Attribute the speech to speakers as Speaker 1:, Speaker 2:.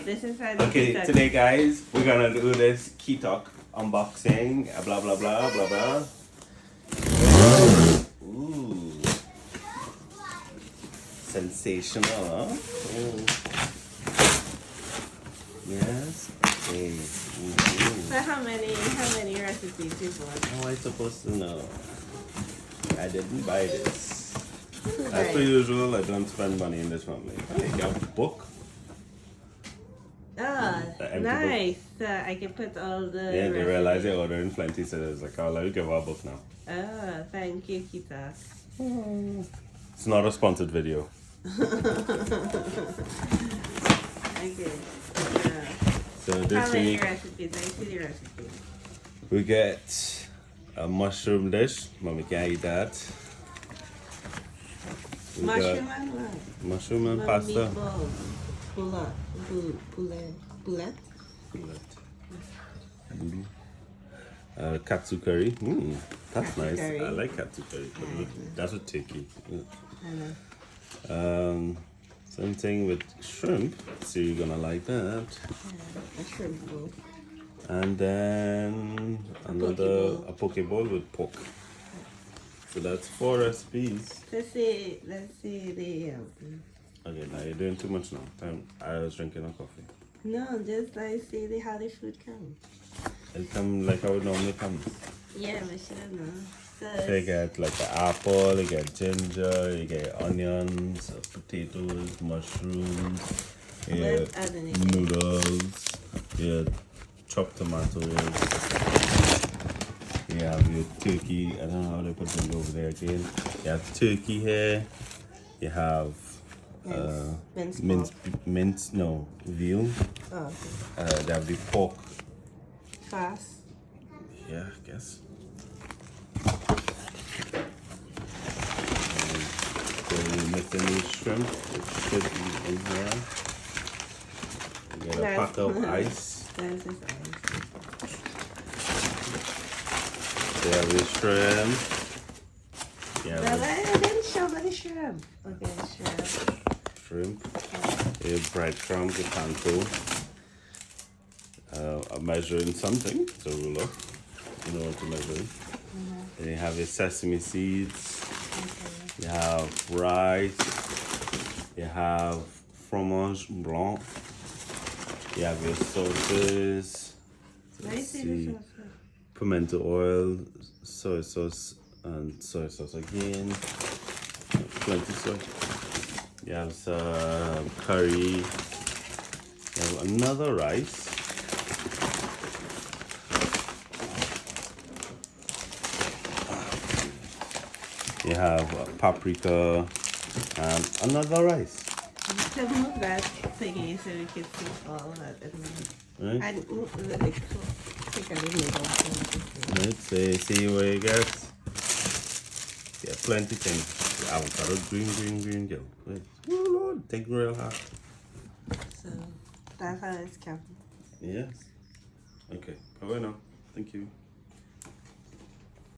Speaker 1: Alright, this is how the
Speaker 2: Okay,
Speaker 1: Quitoque.
Speaker 2: today guys, we're gonna do this Quitoque unboxing, blah blah blah blah blah. Ooh. Sensational, huh? Ooh. Yes. Okay.
Speaker 1: So how many recipes you bought?
Speaker 2: How am I supposed to know? I didn't buy this. As
Speaker 1: Right.
Speaker 2: per usual, I don't spend money in this family. Hey, you have a book?
Speaker 1: Oh,
Speaker 2: empty
Speaker 1: nice. I can put all the
Speaker 2: Yeah, they
Speaker 1: recipes.
Speaker 2: realized they're ordering plenty, so it's like, I'll let you give her a book now.
Speaker 1: Oh, thank you, Quitoque.
Speaker 2: It's not a sponsored video.
Speaker 1: Okay.
Speaker 2: So
Speaker 1: How
Speaker 2: this
Speaker 1: many
Speaker 2: week
Speaker 1: recipes? I see the recipes.
Speaker 2: we get a mushroom dish. Mommy can't eat that. We
Speaker 1: Mushroom
Speaker 2: got
Speaker 1: and what?
Speaker 2: mushroom and pasta.
Speaker 1: Meatballs. Poulet.
Speaker 2: Katsu curry. That's
Speaker 1: Katsu
Speaker 2: nice.
Speaker 1: curry.
Speaker 2: I like katsu curry. But that's a turkey.
Speaker 1: I know.
Speaker 2: Same thing with shrimp. So you're gonna like that.
Speaker 1: A shrimp bowl.
Speaker 2: And then a poke bowl with pork. So that's 4 recipes.
Speaker 1: Let's see the
Speaker 2: Okay, now you're doing too much now. I was drinking a coffee.
Speaker 1: no, just like see the how the food comes.
Speaker 2: It come like how it normally comes.
Speaker 1: Yeah, but she don't know.
Speaker 2: So you get like an apple, you get ginger, you get onions, potatoes, mushrooms, you
Speaker 1: Let's
Speaker 2: get
Speaker 1: add anything.
Speaker 2: noodles, you get chopped tomatoes, you have your turkey. I don't know how they put them over there again. You have turkey here, you have veal.
Speaker 1: Oh, okay.
Speaker 2: They have the pork.
Speaker 1: Fast.
Speaker 2: Yeah, I guess. So we're missing the shrimp, which should be in here. You get a pack of ice.
Speaker 1: That's just ice.
Speaker 2: They have the shrimp. Yeah,
Speaker 1: But I didn't show me the shrimp. Okay, shrimp.
Speaker 2: breadcrumbs, a panko. I'm measuring something. It's a ruler. You know what to measure. Then you have your sesame seeds. You have rice. You have fromage blanc. You have your sauces.
Speaker 1: Let's see the sauce.
Speaker 2: Pimento oil, soy sauce, and soy sauce again. Plenty soy. You have some curry. You have another rice. You have paprika and another rice.
Speaker 1: To move that thingy so we can see all that.
Speaker 2: Right?
Speaker 1: And take a little
Speaker 2: Right. So see what you get. Yeah, plenty things. The avocado, green girl. Wait. Oh Lord, think real hard.
Speaker 1: So that's how it's counted.
Speaker 2: Yes. Okay. Bye now. Thank you.